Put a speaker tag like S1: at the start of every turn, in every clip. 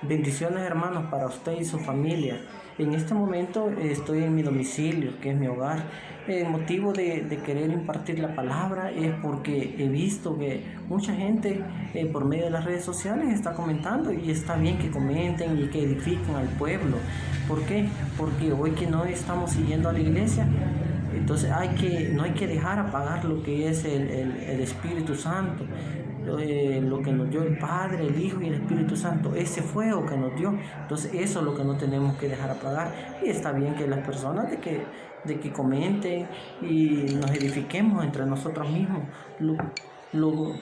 S1: Bendiciones, hermanos, para usted y su familia. En este momento estoy en mi domicilio, que es mi hogar. El motivo de querer impartir la palabra es porque he visto que mucha gente por medio de las redes sociales está comentando, y está bien que comenten y que edifiquen al pueblo. ¿Por qué? Porque hoy que no estamos siguiendo a la iglesia, entonces no hay que dejar apagar lo que es el Espíritu Santo. Lo que nos dio el Padre, el Hijo y el Espíritu Santo, ese fuego que nos dio. Entonces eso es lo que no tenemos que dejar apagar. Y está bien que las personas de que comenten y nos edifiquemos entre nosotros mismos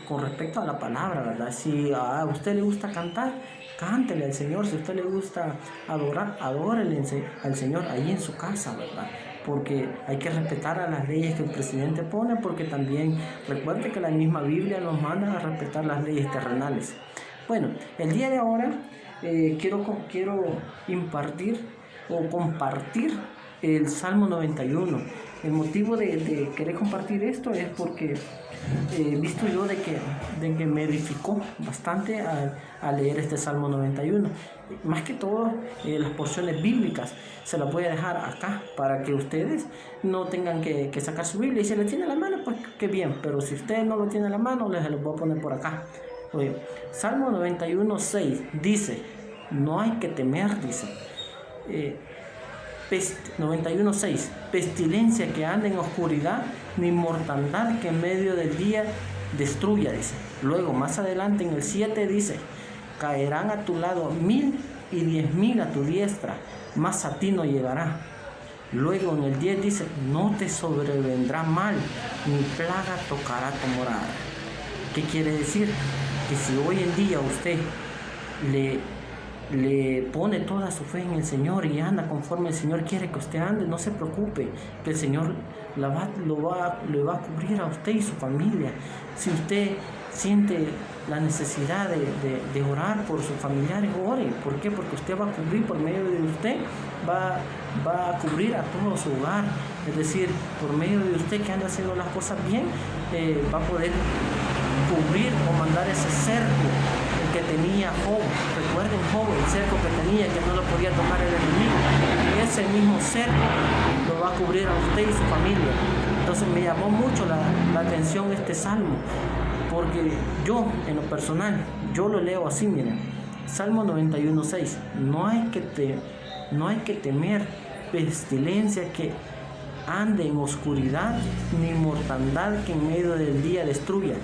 S1: con respecto a la palabra, ¿verdad? Si a usted le gusta cantar, cántele al Señor. Si a usted le gusta adorar, adórele al Señor ahí en su casa, ¿verdad? Porque hay que respetar a las leyes que el presidente pone, porque también recuerde que la misma Biblia nos manda a respetar las leyes terrenales. Bueno, el día de ahora quiero impartir o compartir el Salmo 91. El motivo de querer compartir esto es porque he visto yo de que me edificó bastante al leer este Salmo 91. Más que todo, las porciones bíblicas se las voy a dejar acá para que ustedes no tengan que sacar su Biblia. Y si le tiene a la mano, pues qué bien. Pero si usted no lo tiene a la mano, les lo voy a poner por acá. Oye, Salmo 91, 6 dice: no hay que temer, dice. 91:6, pestilencia que anda en oscuridad, ni mortandad que en medio del día destruya, dice. Luego más adelante en el 7 dice: caerán a tu lado 1000 y 10,000 a tu diestra, mas a ti no llegará. Luego en el 10 dice: no te sobrevendrá mal, ni plaga tocará tu morada. ¿Qué quiere decir? Que si hoy en día usted le pone toda su fe en el Señor y anda conforme el Señor quiere que usted ande, no se preocupe, que el Señor le va a cubrir a usted y su familia. Si usted siente la necesidad de orar por sus familiares, ore. ¿Por qué? Porque usted va a cubrir por medio de usted, va a cubrir a todo su hogar. Es decir, por medio de usted que anda haciendo las cosas bien, va a poder cubrir o mandar ese cerco que tenía Job. Recuerden Job, el cerco que tenía, que no lo podía tomar el enemigo, y ese mismo cerco lo va a cubrir a usted y su familia. Entonces me llamó mucho la atención este salmo, porque yo en lo personal, yo lo leo así, miren: Salmo 91:6, no hay que temer pestilencia que ande en oscuridad, ni mortandad que en medio del día destruya.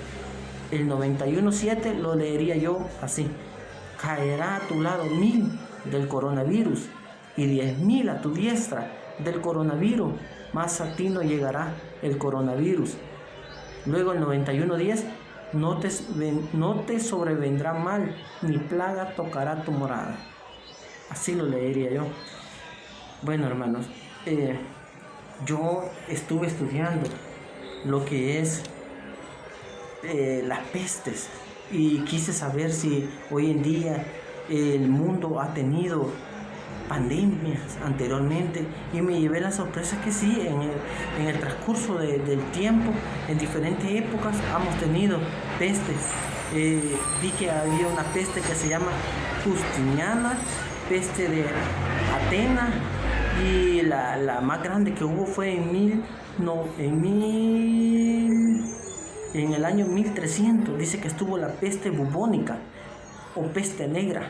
S1: El 91:7 lo leería yo así: caerá a tu lado 1000 del coronavirus y 10,000 a tu diestra del coronavirus, mas a ti no llegará el coronavirus. Luego el 91:10, no te sobrevendrá mal, ni plaga tocará tu morada. Así lo leería yo. Bueno, hermanos, yo estuve estudiando lo que es las pestes, y quise saber si hoy en día el mundo ha tenido pandemias anteriormente, y me llevé la sorpresa que sí, en el transcurso del tiempo, en diferentes épocas hemos tenido pestes. Vi que había una peste que se llama Justiniana, peste de Atenas, y la más grande que hubo fue en el año 1300, dice que estuvo la peste bubónica o peste negra,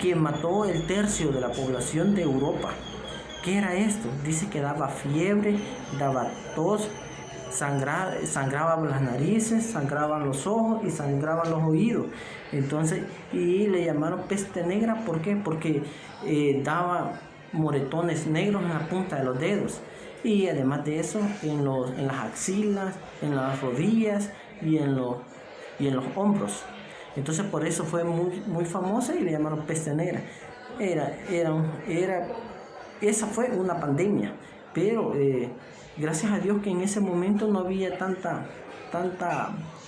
S1: que mató el tercio de la población de Europa. ¿Qué era esto? Dice que daba fiebre, daba tos, sangraban las narices, sangraban los ojos y sangraban los oídos. Entonces, y le llamaron peste negra, ¿por qué? Porque daba moretones negros en la punta de los dedos. Y además de eso, en las axilas, en las rodillas y en los hombros. Entonces por eso fue muy, muy famosa y le llamaron peste negra. Esa fue una pandemia, pero gracias a Dios que en ese momento no había tanta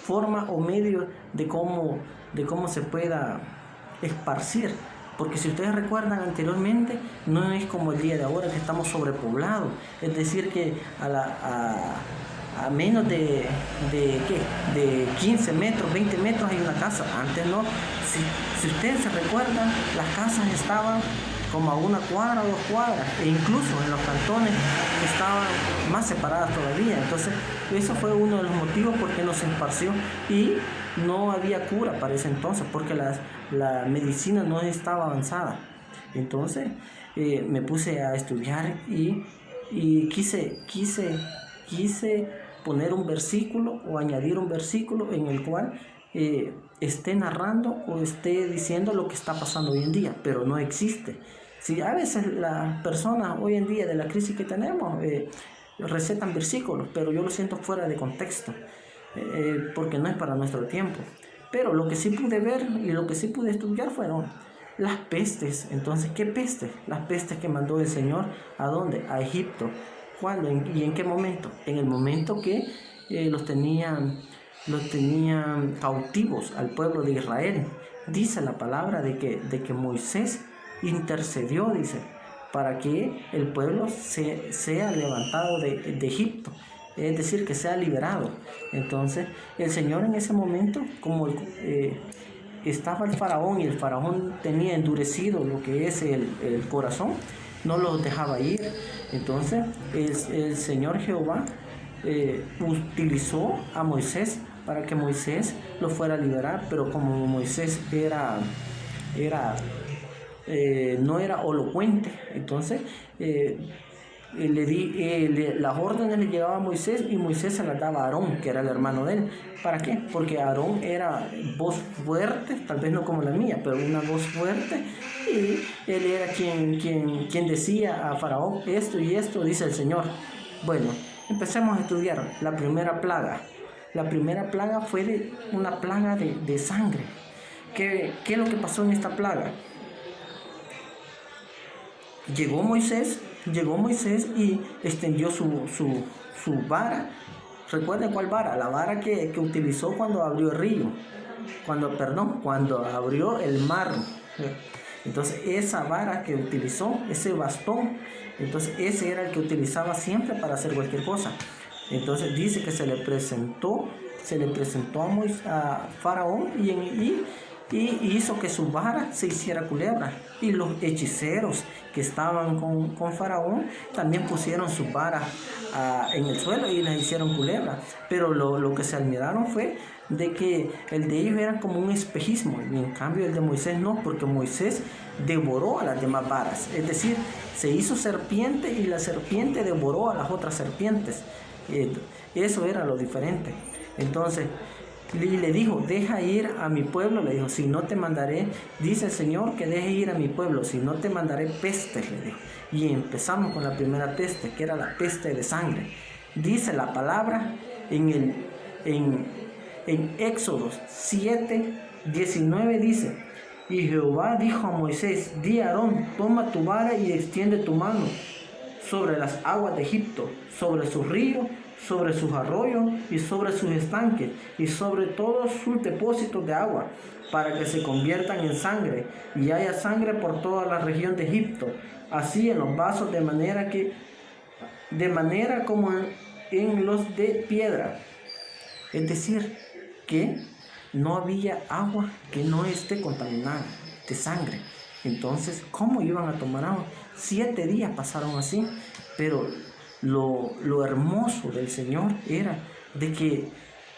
S1: forma o medio de cómo se pueda esparcir. Porque si ustedes recuerdan anteriormente, no es como el día de ahora que estamos sobrepoblados. Es decir, que a menos de 15 metros, 20 metros hay una casa. Antes no. Si ustedes se recuerdan, las casas estaban como a 1 cuadra o 2 cuadras, e incluso en los cantones estaban más separadas todavía. Entonces, eso fue uno de los motivos por qué nos esparció, y no había cura para ese entonces, porque la medicina no estaba avanzada. Entonces, me puse a estudiar y quise poner un versículo o añadir un versículo en el cual esté narrando o esté diciendo lo que está pasando hoy en día, pero no existe. Si a veces las personas hoy en día de la crisis que tenemos recetan versículos, pero yo lo siento fuera de contexto, porque no es para nuestro tiempo. Pero lo que sí pude ver y lo que sí pude estudiar fueron las pestes. Entonces, ¿qué pestes? Las pestes que mandó el Señor, ¿a dónde? A Egipto. ¿Cuándo y en qué momento? En el momento que los tenían cautivos al pueblo de Israel. Dice la palabra de que Moisés intercedió, dice, para que el pueblo sea levantado de Egipto, es decir, que sea liberado. Entonces, el Señor en ese momento, como estaba el faraón, y el faraón tenía endurecido lo que es el corazón, no los dejaba ir. Entonces, el Señor Jehová utilizó a Moisés para que Moisés lo fuera a liberar, pero como Moisés no era elocuente, entonces las órdenes le llegaban a Moisés, y Moisés se las daba a Aarón, que era el hermano de él. ¿Para qué? Porque Aarón era voz fuerte, tal vez no como la mía, pero una voz fuerte, y él era quien decía a Faraón esto y esto, dice el Señor. Bueno, empecemos a estudiar la primera plaga. La primera plaga fue una plaga de sangre. ¿Qué es lo que pasó en esta plaga? Llegó Moisés y extendió su vara. ¿Recuerden cuál vara? La vara que utilizó cuando abrió el río. Cuando abrió el mar. Entonces, esa vara que utilizó, ese bastón, entonces ese era el que utilizaba siempre para hacer cualquier cosa. Entonces dice que se le presentó a Faraón y hizo que su vara se hiciera culebra. Y los hechiceros que estaban con Faraón también pusieron su vara en el suelo y las hicieron culebra. Pero lo que se admiraron fue de que el de ellos era como un espejismo, y en cambio el de Moisés no, porque Moisés devoró a las demás varas. Es decir, se hizo serpiente y la serpiente devoró a las otras serpientes. Eso era lo diferente. Entonces, le dijo, deja ir a mi pueblo, le dijo, si no te mandaré, dice el Señor que deje ir a mi pueblo, si no te mandaré pestes, le dijo. Y empezamos con la primera peste, que era la peste de sangre. Dice la palabra en Éxodo 7:19, dice, y Jehová dijo a Moisés, di a Aarón, toma tu vara y extiende tu mano sobre las aguas de Egipto, sobre sus ríos, sobre sus arroyos y sobre sus estanques y sobre todos sus depósitos de agua, para que se conviertan en sangre y haya sangre por toda la región de Egipto, así en los vasos de manera como en los de piedra. Es decir, que no había agua que no esté contaminada de sangre. Entonces, ¿cómo iban a tomar agua? 7 días pasaron así, pero lo hermoso del Señor era de que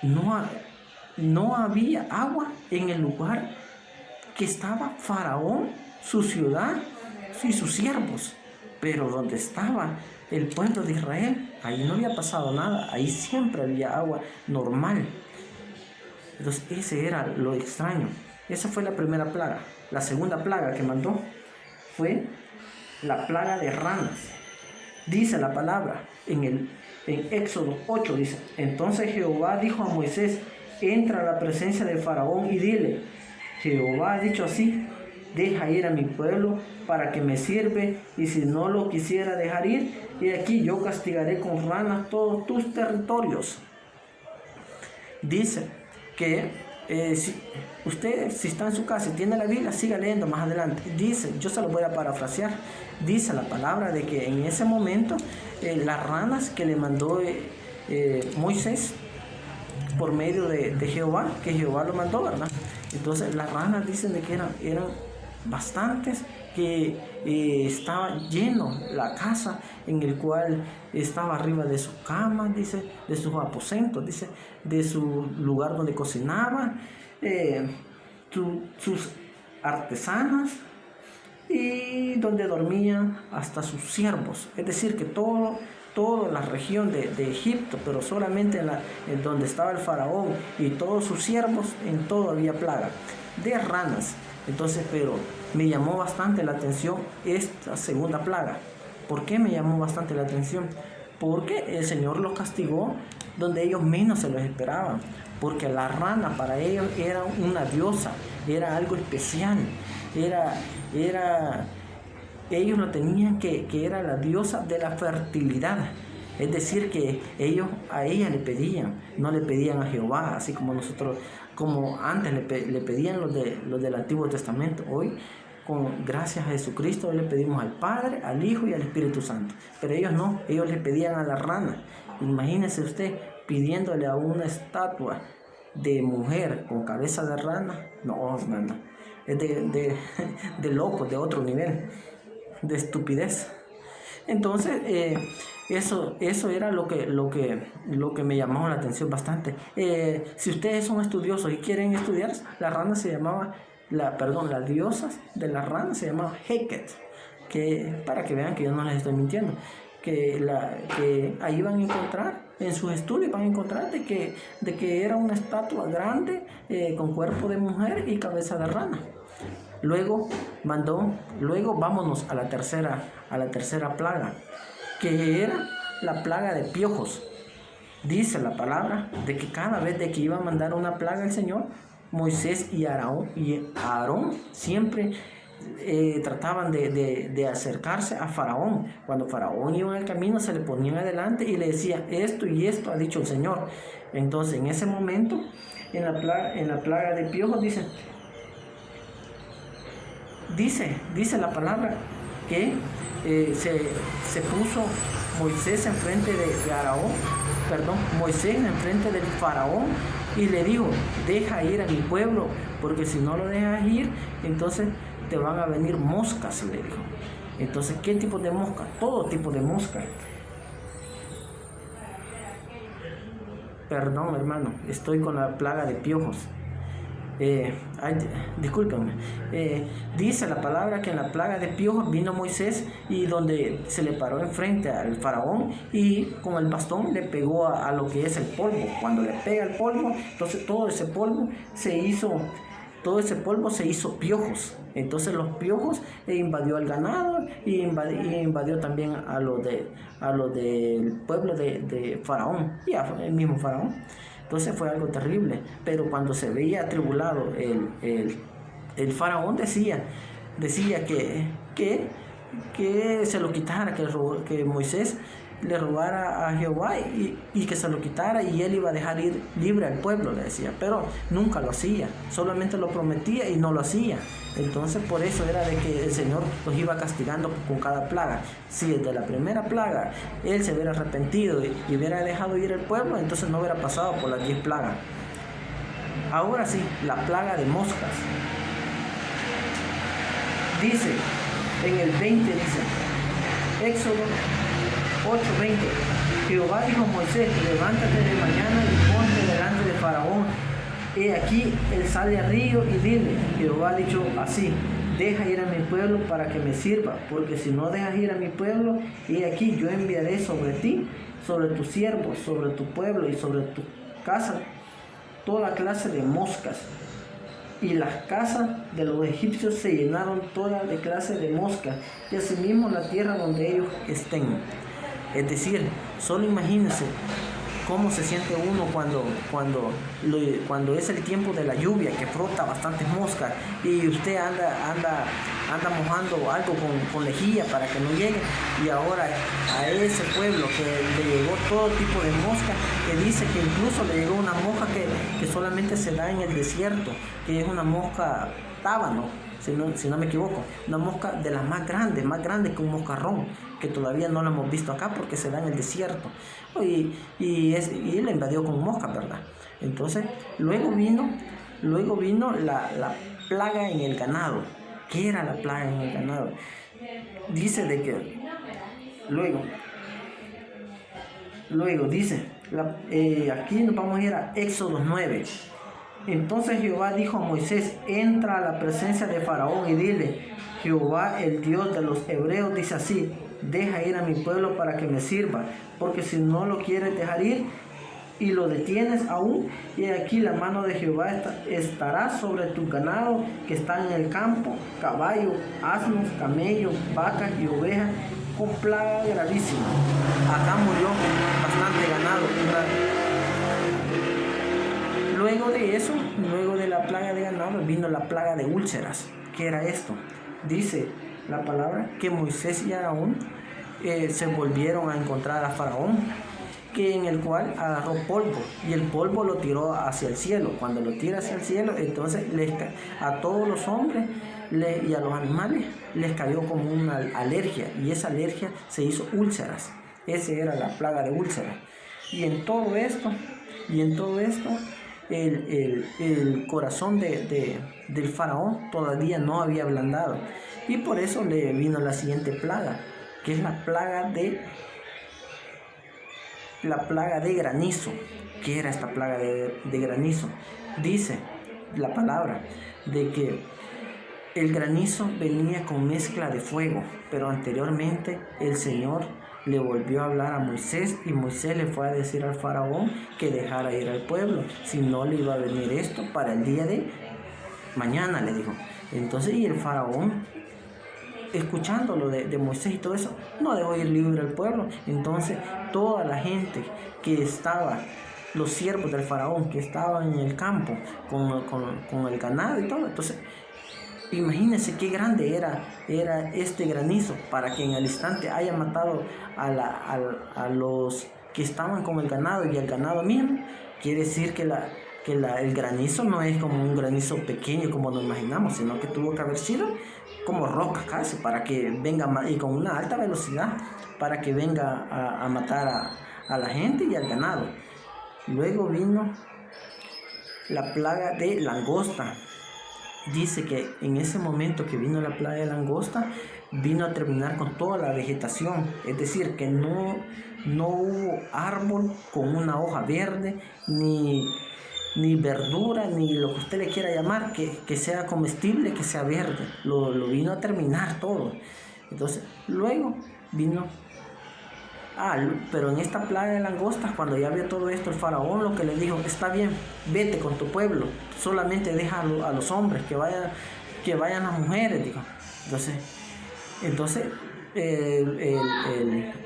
S1: no había agua en el lugar que estaba Faraón, su ciudad y sus siervos, pero donde estaba el pueblo de Israel, ahí no había pasado nada, ahí siempre había agua normal. Entonces, ese era lo extraño. Esa fue la primera plaga. La segunda plaga que mandó fue la plaga de ranas. Dice la palabra en Éxodo 8, dice, entonces Jehová dijo a Moisés, entra a la presencia de Faraón y dile, Jehová ha dicho así, deja ir a mi pueblo para que me sirve, y si no lo quisiera dejar ir, y aquí yo castigaré con ranas todos tus territorios. Dice que si está en su casa y tiene la Biblia, siga leyendo más adelante. Dice, yo se lo voy a parafrasear, dice la palabra de que en ese momento las ranas que le mandó Moisés por medio de Jehová, que Jehová lo mandó, ¿verdad? Entonces las ranas dicen de que eran bastantes, que estaba lleno la casa, en el cual estaba arriba de su cama, dice, de sus aposentos, dice, de su lugar donde cocinaba, sus artesanas, y donde dormían hasta sus siervos. Es decir, que toda la región de Egipto, pero solamente en donde estaba el faraón y todos sus siervos, en todo había plaga de ranas. Entonces, pero me llamó bastante la atención esta segunda plaga. ¿Por qué me llamó bastante la atención? Porque el Señor los castigó donde ellos menos se los esperaban. Porque la rana para ellos era una diosa, era algo especial, ellos lo tenían que era la diosa de la fertilidad. Es decir, que a ella le pedían, no le pedían a Jehová, así como nosotros, como antes le pedían los del Antiguo Testamento. Hoy, gracias a Jesucristo, le pedimos al Padre, al Hijo y al Espíritu Santo. Pero ellos no, ellos le pedían a la rana. Imagínese usted pidiéndole a una estatua de mujer con cabeza de rana. No, hermano, es de loco, de otro nivel, de estupidez. Entonces, eso era lo que me llamó la atención bastante. Si ustedes son estudiosos y quieren estudiar, la rana se llamaba, las diosas de la rana se llamaba Heket, que para que vean que yo no les estoy mintiendo, que ahí van a encontrar, en sus estudios van a encontrar de que era una estatua grande, con cuerpo de mujer y cabeza de rana. Luego vámonos a la tercera plaga, que era la plaga de piojos. Dice la palabra de que cada vez de que iba a mandar una plaga el Señor, Moisés y Aarón siempre trataban de acercarse a Faraón. Cuando Faraón iba en el camino, se le ponían adelante y le decía: esto y esto ha dicho el Señor. Entonces, en ese momento, en la plaga de piojos, dice la palabra que se puso Moisés enfrente Moisés enfrente del faraón y le dijo: deja ir a mi pueblo, porque si no lo dejas ir, entonces te van a venir moscas, le dijo. Entonces, ¿qué tipo de mosca? Todo tipo de mosca. Perdón, hermano, estoy con la plaga de piojos. Discúlpenme. Dice la palabra que en la plaga de piojos vino Moisés, y donde se le paró enfrente al faraón y con el bastón le pegó a lo que es el polvo. Cuando le pega el polvo, entonces todo ese polvo se hizo piojos. Entonces los piojos invadió al ganado y invadió también a lo del pueblo de Faraón y el mismo Faraón. Entonces fue algo terrible. Pero cuando se veía atribulado el Faraón, decía que se lo quitara, que Moisés le rogara a Jehová y que se lo quitara, y él iba a dejar ir libre al pueblo, le decía. Pero nunca lo hacía, solamente lo prometía y no lo hacía. Entonces, por eso era de que el Señor los iba castigando con cada plaga. Si desde la primera plaga él se hubiera arrepentido y hubiera dejado ir al pueblo, entonces no hubiera pasado por las 10 plagas. Ahora sí, la plaga de moscas. Dice, en el 20 dice, Éxodo 8:20, Jehová dijo a Moisés: levántate de mañana y ponte delante de Faraón. He aquí, él sale al río, y dile: Jehová ha dicho así: deja ir a mi pueblo para que me sirva, porque si no dejas ir a mi pueblo, he aquí, yo enviaré sobre ti, sobre tus siervos, sobre tu pueblo y sobre tu casa toda clase de moscas. Y las casas de los egipcios se llenaron todas de clase de moscas, y asimismo la tierra donde ellos estén. Es decir, solo imagínense cómo se siente uno cuando es el tiempo de la lluvia, que frota bastantes moscas, y usted anda mojando algo con lejía para que no llegue, y ahora a ese pueblo que le llegó todo tipo de mosca, que dice que incluso le llegó una mosca que solamente se da en el desierto, que es una mosca tábano, si no me equivoco, una mosca de las más grandes que un moscarrón, que todavía no la hemos visto acá porque se da en el desierto. cielo y le invadió con moscas, ¿verdad? Entonces, luego vino la plaga en el ganado. ¿Qué era la plaga en el ganado? Dice de que luego dice, aquí nos vamos a ir a Éxodo 9. Entonces Jehová dijo a Moisés: entra a la presencia de Faraón y dile: Jehová, el Dios de los hebreos, dice así: deja ir a mi pueblo para que me sirva, porque si no lo quieres dejar ir y lo detienes aún, y aquí la mano de Jehová estará sobre tu ganado que están en el campo, caballos, asnos, camellos, vacas y ovejas, con plaga gravísima. Acá murió bastante ganado. Luego de eso, luego de la plaga de ganado, vino la plaga de úlceras. ¿Qué era esto? Dice la palabra que Moisés y Aarón se volvieron a encontrar a Faraón, en el cual agarró polvo y el polvo lo tiró hacia el cielo. Cuando lo tira hacia el cielo, entonces a todos los hombres y a los animales les cayó como una alergia, y esa alergia se hizo úlceras. Esa era la plaga de úlceras. Y en todo esto el corazón del faraón todavía no había ablandado, y por eso le vino la siguiente plaga, que es la plaga de granizo. ¿Qué era esta plaga de granizo? Dice la palabra de que el granizo venía con mezcla de fuego, pero anteriormente el Señor le volvió a hablar a Moisés, y Moisés le fue a decir al faraón que dejara ir al pueblo, si no le iba a venir esto para el día de mañana, le dijo. Entonces, y el faraón, escuchando lo de Moisés y todo eso, no dejó ir libre al pueblo. Entonces toda la gente que estaba, los siervos del faraón que estaban en el campo con el ganado y todo, entonces imagínense qué grande era este granizo, para que en el instante haya matado a los que estaban con el ganado y el ganado mismo. Quiere decir que el granizo no es como un granizo pequeño como nos imaginamos, sino que tuvo que haber sido como roca casi, para que venga, y con una alta velocidad, para que venga a matar a la gente y al ganado. Luego vino la plaga de langosta. Dice que en ese momento que vino la plaga de langosta, vino a terminar con toda la vegetación. Es decir, que no hubo árbol con una hoja verde, ni verdura, ni lo que usted le quiera llamar, que sea comestible, que sea verde. Lo vino a terminar todo. Entonces, luego vino... pero en esta plaga de langostas, cuando ya vio todo esto, el faraón lo que le dijo: está bien, vete con tu pueblo, solamente deja a los hombres, que vayan las mujeres, dijo. Entonces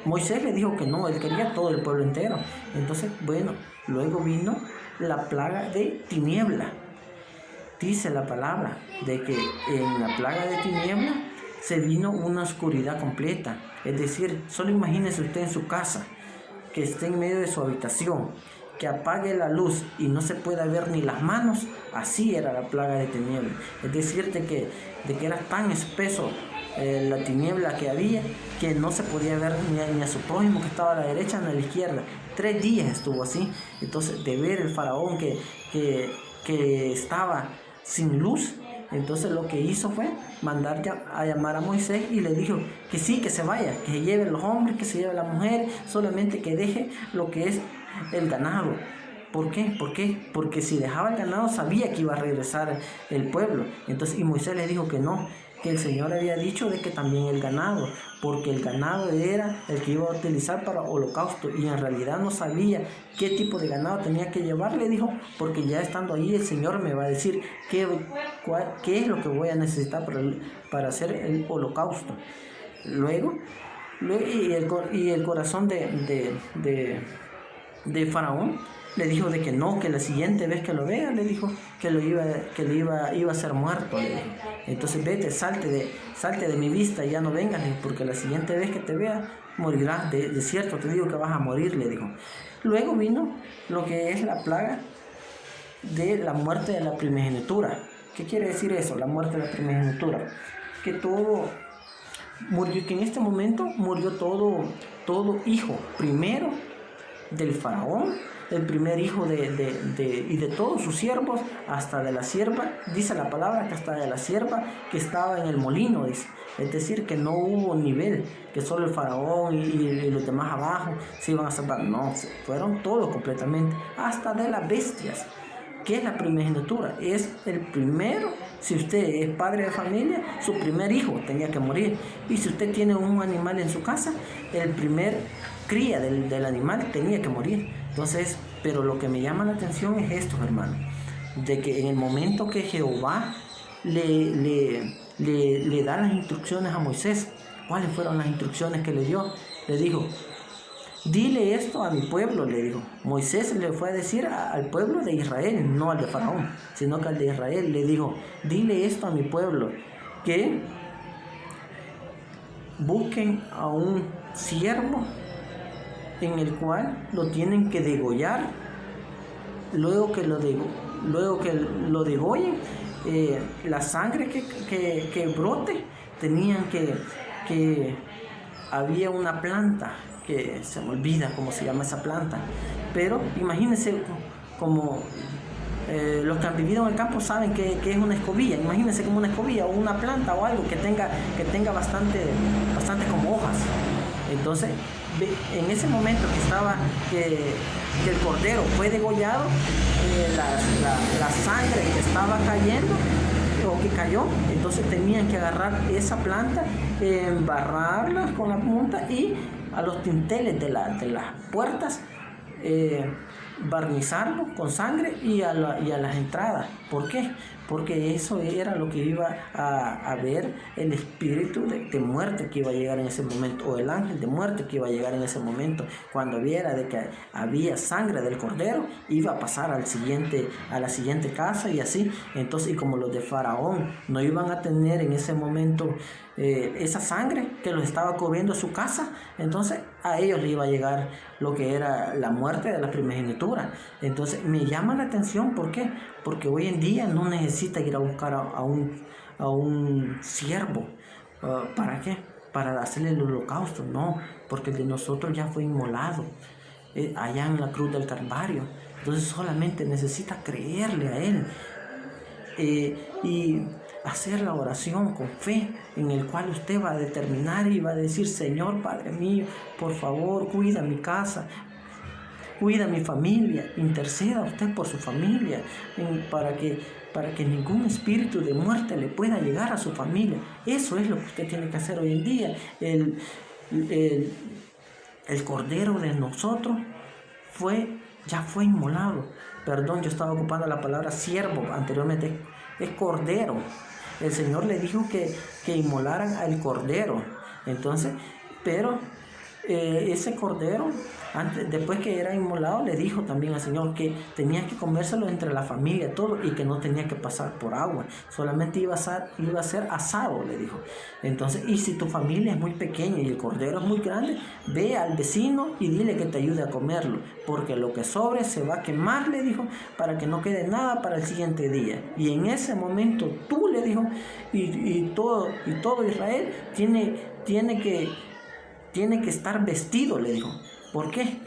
S1: Moisés le dijo que no, él quería todo el pueblo entero. Entonces, bueno, luego vino la plaga de tiniebla. Dice la palabra de que en la plaga de tiniebla se vino una oscuridad completa. Es decir, solo imagínese usted en su casa, que esté en medio de su habitación, que apague la luz y no se pueda ver ni las manos. Así era la plaga de tiniebla. Es decir, de que era tan espeso la tiniebla que había, que no se podía ver ni a su prójimo que estaba a la derecha ni a la izquierda. 3 días estuvo así. Entonces, de ver el faraón que estaba sin luz, entonces lo que hizo fue mandar a llamar a Moisés, y le dijo que sí, que se vaya, que se lleve los hombres, que se lleve las mujeres, solamente que deje lo que es el ganado. ¿Por qué? Porque si dejaba el ganado, sabía que iba a regresar el pueblo. Entonces, y Moisés le dijo que no, que el Señor había dicho de que también el ganado, porque el ganado era el que iba a utilizar para holocausto, y en realidad no sabía qué tipo de ganado tenía que llevar. Le dijo: porque ya estando ahí el Señor me va a decir qué es lo que voy a necesitar para hacer el holocausto. Luego y el corazón de Faraón le dijo de que no, que la siguiente vez que lo vea, le dijo que le iba a ser muerto, le dijo. Entonces, vete, salte de mi vista y ya no vengas, porque la siguiente vez que te vea morirás, de cierto te digo que vas a morir, le dijo. Luego vino lo que es la plaga de la muerte de la primogenitura. ¿Qué quiere decir eso? La muerte de la primogenitura, que todo murió, que en este momento murió todo hijo primero del faraón, el primer hijo y de todos sus siervos, hasta de la sierva, dice la palabra que hasta de la sierva que estaba en el molino, dice. Es decir, que no hubo nivel, que solo el faraón y los demás abajo se iban a salvar. No, fueron todos completamente, hasta de las bestias. ¿Qué es la primogenitura? Es el primero. Si usted es padre de familia, su primer hijo tenía que morir. Y si usted tiene un animal en su casa, el primer cría del animal tenía que morir. Entonces, pero lo que me llama la atención es esto, hermano, de que en el momento que Jehová le da las instrucciones a Moisés, ¿cuáles fueron las instrucciones que le dio? Le dijo: dile esto a mi pueblo, le dijo. Moisés le fue a decir al pueblo de Israel, no al de Faraón, sino que al de Israel. Le dijo: dile esto a mi pueblo, que busquen a un siervo en el cual lo tienen que degollar. Luego que lo degollen, la sangre que brote, tenían que había una planta, que se me olvida cómo se llama esa planta, pero imagínense como los que han vivido en el campo saben que es una escobilla. Imagínense como una escobilla o una planta o algo que tenga bastante como hojas. Entonces, en ese momento que el cordero fue degollado, la sangre que estaba cayendo o que cayó, entonces tenían que agarrar esa planta, embarrarla con la punta y a los tinteles de las puertas, barnizarlo con sangre y a las entradas. ¿Por qué? Porque eso era lo que iba a ver el espíritu de muerte que iba a llegar en ese momento, o el ángel de muerte que iba a llegar en ese momento. Cuando viera de que había sangre del cordero, iba a pasar a la siguiente casa y así. Entonces, y como los de Faraón no iban a tener en ese momento esa sangre que los estaba cubriendo su casa, entonces a ellos le iba a llegar lo que era la muerte de la primogenitura. Entonces me llama la atención. ¿Por qué? Porque hoy en día no necesita ir a buscar a un siervo. ¿Para qué? Para hacerle el holocausto. No, porque el de nosotros ya fue inmolado allá en la cruz del Calvario. Entonces solamente necesita creerle a Él y hacer la oración con fe, en el cual usted va a determinar y va a decir: Señor Padre mío, por favor, cuida mi casa, cuida mi familia, interceda usted por su familia, para que ningún espíritu de muerte le pueda llegar a su familia. Eso es lo que usted tiene que hacer hoy en día. El cordero de nosotros ya fue inmolado. Perdón, yo estaba ocupando la palabra siervo anteriormente. Es cordero. El Señor le dijo que inmolaran al cordero. Entonces, pero ese cordero, después que era inmolado, le dijo también al Señor que tenía que comérselo entre la familia, todo, y que no tenía que pasar por agua, solamente iba a ser asado, le dijo. Entonces, y si tu familia es muy pequeña y el cordero es muy grande, ve al vecino y dile que te ayude a comerlo, porque lo que sobre se va a quemar, le dijo, para que no quede nada para el siguiente día. Y en ese momento tú, le dijo, y todo Israel tiene que estar vestido, le dijo. ¿Por qué?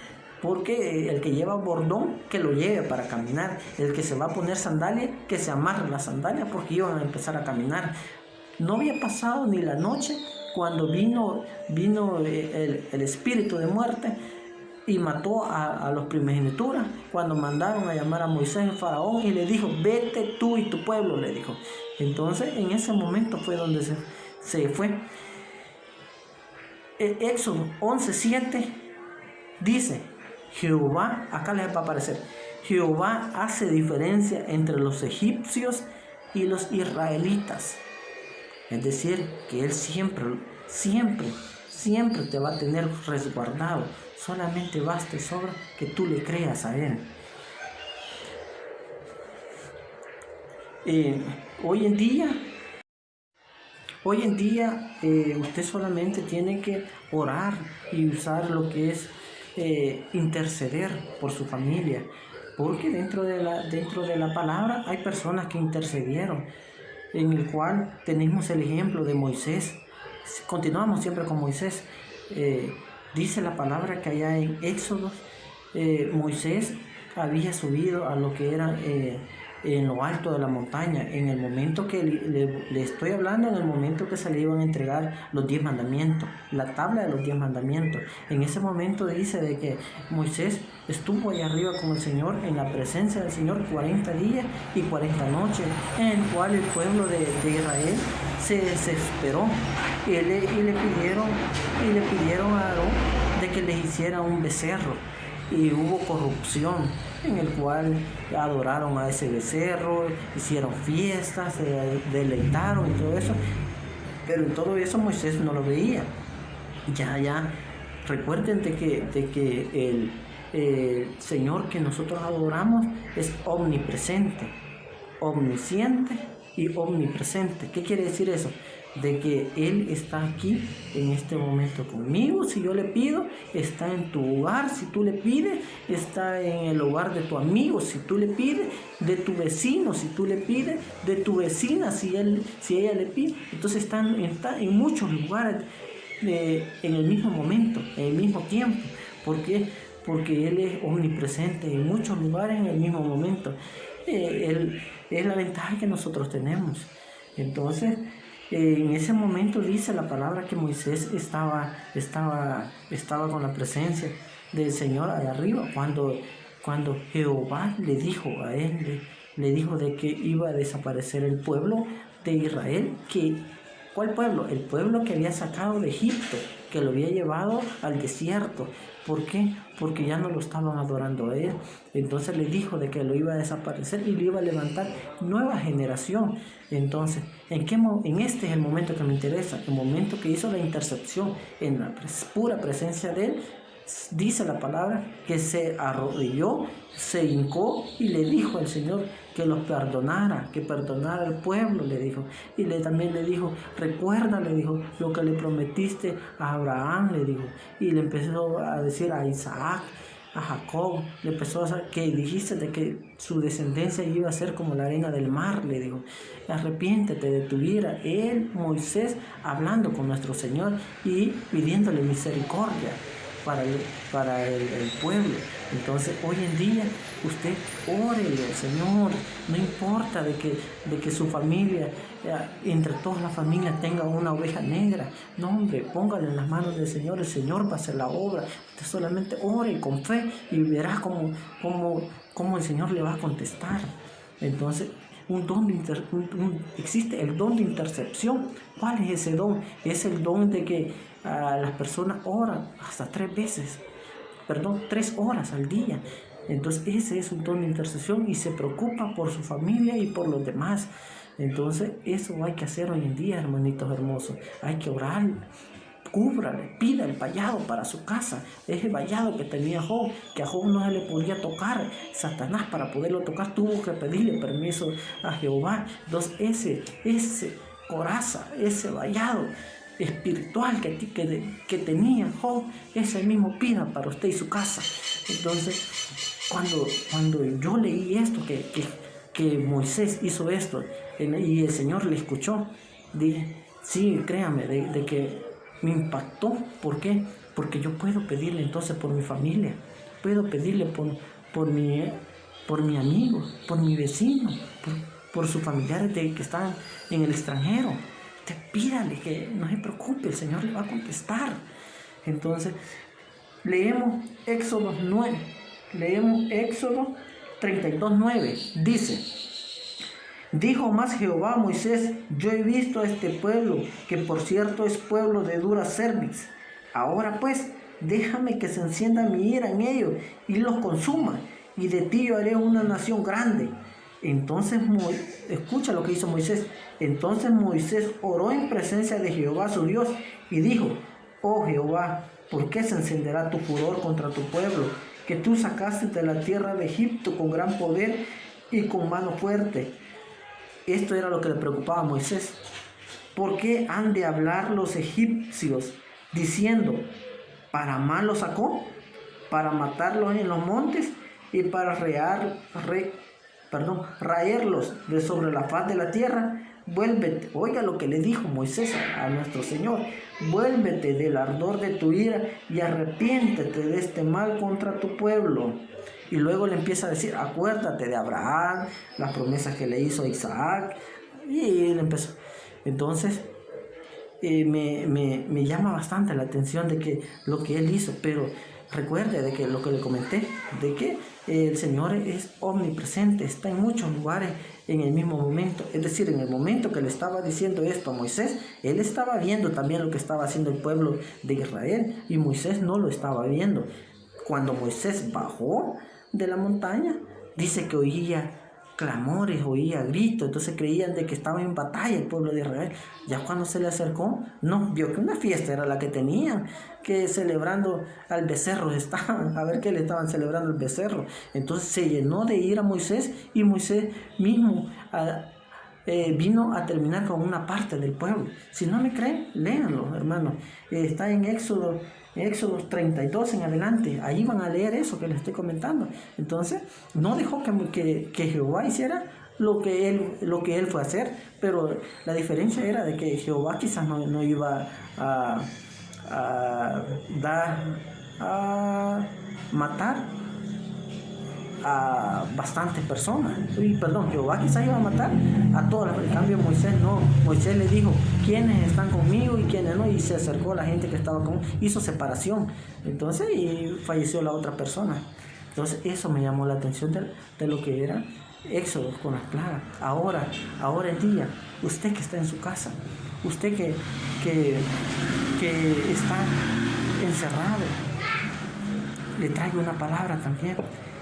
S1: Porque el que lleva bordón, que lo lleve para caminar. El que se va a poner sandalia, que se amarre las sandalias, porque iban a empezar a caminar. No había pasado ni la noche cuando vino el espíritu de muerte y mató a los primogenitura. Cuando mandaron a llamar a Moisés el faraón y le dijo: vete tú y tu pueblo, le dijo. Entonces en ese momento fue donde se fue. Éxodo 11:7 dice: Jehová, acá les va a aparecer, Jehová hace diferencia entre los egipcios y los israelitas. Es decir, que Él siempre te va a tener resguardado. Solamente basta y sobra que tú le creas a Él. Hoy en día usted solamente tiene que orar y usar lo que es interceder por su familia, porque dentro de la palabra hay personas que intercedieron, en el cual tenemos el ejemplo de Moisés. Continuamos siempre con Moisés. Dice la palabra que allá en Éxodo Moisés había subido a lo que era en lo alto de la montaña, en el momento que le estoy hablando, en el momento que se le iban a entregar los 10 mandamientos, la tabla de los 10 mandamientos. En ese momento dice de que Moisés estuvo allá arriba con el Señor, en la presencia del Señor, 40 días y 40 noches, en el cual el pueblo de Israel se desesperó y le pidieron a Aarón de que les hiciera un becerro. Y hubo corrupción, en el cual adoraron a ese becerro, hicieron fiestas, se deleitaron y todo eso, pero en todo eso Moisés no lo veía. Ya, recuerden de que el Señor que nosotros adoramos es omnipresente, omnisciente y omnipresente. ¿Qué quiere decir eso? De que Él está aquí en este momento conmigo. Si yo le pido, está en tu hogar. Si tú le pides, está en el hogar de tu amigo. Si tú le pides, de tu vecino. Si tú le pides, de tu vecina. Si ella le pide, entonces está en muchos lugares en el mismo momento, en el mismo tiempo. ¿Por qué? Porque Él es omnipresente en muchos lugares en el mismo momento. Es la ventaja que nosotros tenemos. Entonces, en ese momento dice la palabra que Moisés estaba con la presencia del Señor allá arriba, cuando Jehová le dijo a él, le dijo de que iba a desaparecer el pueblo de Israel. ¿Cuál pueblo? El pueblo que había sacado de Egipto, que lo había llevado al desierto. ¿Por qué? Porque ya no lo estaban adorando a él. Entonces le dijo de que lo iba a desaparecer y lo iba a levantar nueva generación. Entonces, en este es el momento que me interesa, el momento que hizo la intercepción en la pura presencia de él. Dice la palabra que se arrodilló, se hincó y le dijo al Señor que los perdonara, que perdonara al pueblo, le dijo. Y también le dijo, recuerda, le dijo, lo que le prometiste a Abraham, le dijo. Y le empezó a decir a Isaac, a Jacob, le empezó a decir que dijiste de que su descendencia iba a ser como la arena del mar, le dijo. Arrepiéntete de tu ira. Él, Moisés, hablando con nuestro Señor y pidiéndole misericordia para el pueblo. Entonces hoy en día usted órele al Señor, no importa de que su familia, entre todas las familias tenga una oveja negra, no hombre, póngale en las manos del Señor, el Señor va a hacer la obra. Usted solamente ore con fe y verá cómo el Señor le va a contestar. Entonces existe el don de intercepción. ¿Cuál es ese don? Es el don de que las personas oran hasta 3 horas al día. Entonces ese es un don de intercesión y se preocupa por su familia y por los demás. Entonces eso hay que hacer hoy en día, hermanitos hermosos. Hay que orar. Cúbrale, pida el vallado para su casa. Ese vallado que tenía Job, que a Job no se le podía tocar. Satanás, para poderlo tocar, tuvo que pedirle permiso a Jehová. Entonces ese coraza, ese vallado espiritual que tenía Job, ese mismo pida para usted y su casa. Entonces, cuando yo leí esto, que Moisés hizo esto, y el Señor le escuchó, dije, sí, créame, de que me impactó. ¿Por qué? Porque yo puedo pedirle entonces por mi familia, puedo pedirle por mi amigo, por mi vecino, por sus familiares que están en el extranjero. Usted pídale, que no se preocupe, el Señor le va a contestar. Entonces, leemos Éxodo 32:9, dice: dijo más Jehová a Moisés, yo he visto a este pueblo, que por cierto es pueblo de dura cerviz. Ahora pues, déjame que se encienda mi ira en ellos y los consuma, y de ti yo haré una nación grande. Entonces, escucha lo que hizo Moisés. Entonces Moisés oró en presencia de Jehová su Dios y dijo: oh Jehová, ¿por qué se encenderá tu furor contra tu pueblo, que tú sacaste de la tierra de Egipto con gran poder y con mano fuerte? Esto era lo que le preocupaba a Moisés. ¿Por qué han de hablar los egipcios diciendo, para mal los sacó, para matarlos en los montes y para raerlos de sobre la faz de la tierra, vuélvete. Oiga lo que le dijo Moisés a nuestro Señor: vuélvete del ardor de tu ira y arrepiéntete de este mal contra tu pueblo. Y luego le empieza a decir: acuérdate de Abraham, las promesas que le hizo a Isaac. Y él empezó. Entonces me llama bastante la atención de que lo que él hizo, pero recuerde de que lo que le comenté, de que el Señor es omnipresente, está en muchos lugares en el mismo momento. Es decir, en el momento que le estaba diciendo esto a Moisés, él estaba viendo también lo que estaba haciendo el pueblo de Israel, y Moisés no lo estaba viendo. Cuando Moisés bajó de la montaña, dice que oía clamores, oía gritos, entonces creían de que estaba en batalla el pueblo de Israel. Ya cuando se le acercó, no, vio que una fiesta era la que tenían, que celebrando al becerro estaban, a ver qué le estaban celebrando al becerro. Entonces se llenó de ira Moisés, y Moisés mismo vino a terminar con una parte del pueblo. Si no me creen, léanlo, hermanos. Está en Éxodo 32 en adelante. Ahí van a leer eso que les estoy comentando. Entonces, no dejó que Jehová hiciera lo que él fue a hacer, pero la diferencia era de que Jehová quizás no iba a matar a bastantes personas. Jehová quizás iba a matar a todas. En cambio Moisés no. Moisés le dijo quiénes están conmigo y quiénes no, y se acercó a la gente que estaba con él, hizo separación. Entonces, y falleció la otra persona. Entonces eso me llamó la atención de lo que era Éxodo con las plagas. Ahora en día, usted que está en su casa, usted que está encerrado, le traigo una palabra también.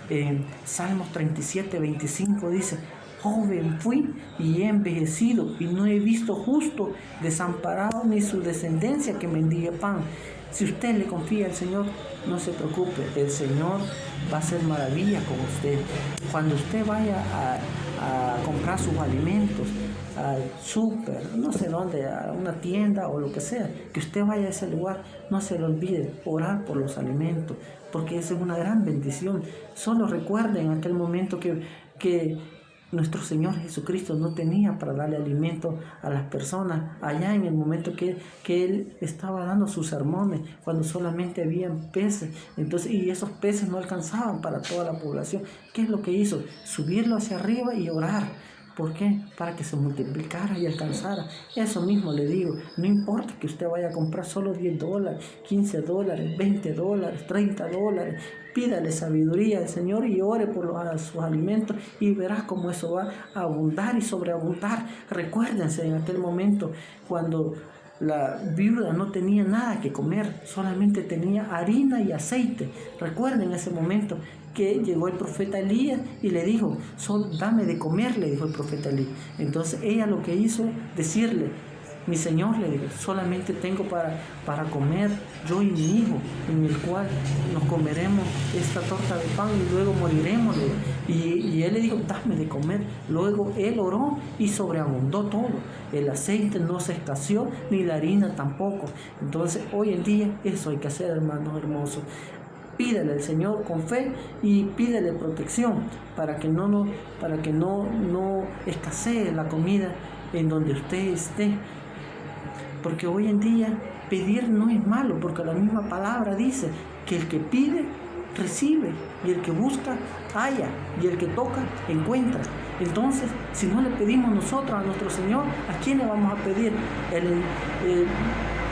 S1: En Salmos 37, 25 dice: joven fui y he envejecido, y no he visto justo desamparado ni su descendencia que mendigue pan. Si usted le confía al Señor, no se preocupe, el Señor va a hacer maravillas con usted. Cuando usted vaya a comprar sus alimentos al súper, no sé dónde, a una tienda o lo que sea, que usted vaya a ese lugar, no se le olvide orar por los alimentos, porque eso es una gran bendición. Solo recuerden aquel momento que nuestro Señor Jesucristo no tenía para darle alimento a las personas, allá en el momento que Él estaba dando sus sermones, cuando solamente habían peces. Entonces, y esos peces no alcanzaban para toda la población. ¿Qué es lo que hizo? Subirlo hacia arriba y orar. ¿Por qué? Para que se multiplicara y alcanzara. Eso mismo le digo, no importa que usted vaya a comprar solo $10, $15, $20, $30, pídale sabiduría al Señor y ore por sus alimentos, y verás cómo eso va a abundar y sobreabundar. Recuérdense en aquel momento cuando la viuda no tenía nada que comer, solamente tenía harina y aceite. Recuerden ese momento que llegó el profeta Elías y le dijo: dame de comer, le dijo el profeta Elías. Entonces ella lo que hizo, decirle: mi Señor, le dijo, solamente tengo para comer yo y mi hijo, en el cual nos comeremos esta torta de pan y luego moriremos. Y él le dijo: dame de comer. Luego él oró y sobreabundó todo. El aceite no se escaseó, ni la harina tampoco. Entonces hoy en día eso hay que hacer, hermanos hermosos. Pídele al Señor con fe y pídele protección para que no escasee la comida en donde usted esté. Porque hoy en día pedir no es malo, porque la misma palabra dice que el que pide, recibe, y el que busca, halla, y el que toca, encuentra. Entonces, si no le pedimos nosotros a nuestro Señor, ¿a quién le vamos a pedir?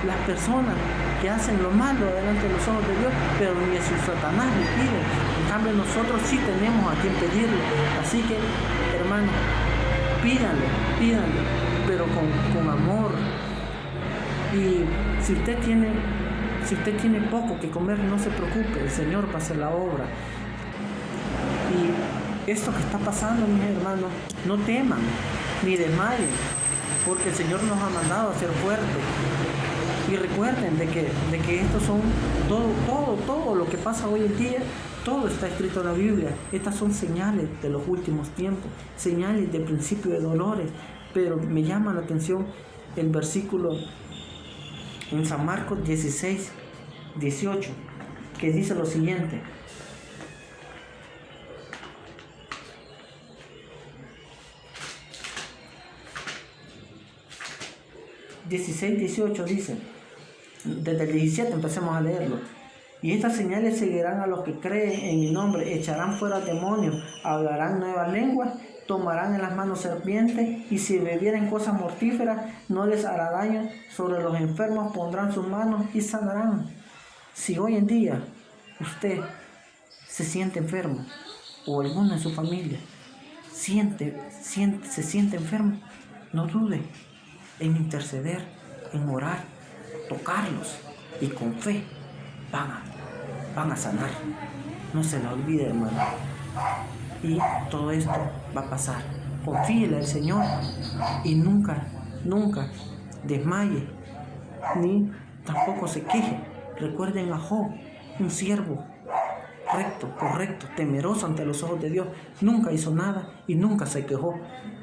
S1: Las personas que hacen lo malo delante de los ojos de Dios, pero ni a su Satanás le piden. En cambio, nosotros sí tenemos a quien pedirle. Así que, hermanos, pídanle, pero con amor. Y si usted tiene poco que comer, no se preocupe, el Señor va a hacer la obra. Y esto que está pasando, mis hermanos, no teman ni desmayen, porque el Señor nos ha mandado a ser fuertes. Y recuerden de que estos son todo lo que pasa hoy en día, todo está escrito en la Biblia. Estas son señales de los últimos tiempos, señales de principio de dolores. Pero me llama la atención el versículo en San Marcos 16, 18, que dice lo siguiente: 16, 18 dice, desde el 17 empecemos a leerlo. Y estas señales seguirán a los que creen en mi nombre: echarán fuera demonios, hablarán nuevas lenguas, tomarán en las manos serpientes, y si bebieren cosas mortíferas no les hará daño. Sobre los enfermos pondrán sus manos y sanarán. Si hoy en día usted se siente enfermo, o alguno de su familia se siente enfermo, no dude en interceder, en orar, tocarlos, y con fe van a sanar. No se la olvide, hermano. Y todo esto va a pasar. Confíele al Señor y nunca desmaye, ni tampoco se queje. Recuerden a Job, un siervo recto, correcto, temeroso ante los ojos de Dios. Nunca hizo nada y nunca se quejó.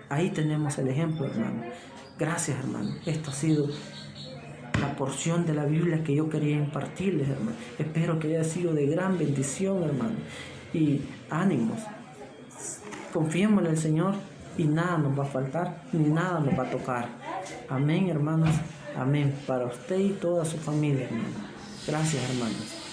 S1: Ahí tenemos el ejemplo, hermano. Gracias, hermano. Esto ha sido la porción de la Biblia que yo quería impartirles, hermano. Espero que haya sido de gran bendición, hermano. Y ánimos. Confiemos en el Señor y nada nos va a faltar, ni nada nos va a tocar. Amén, hermanos. Amén. Para usted y toda su familia, hermano. Gracias, hermanos.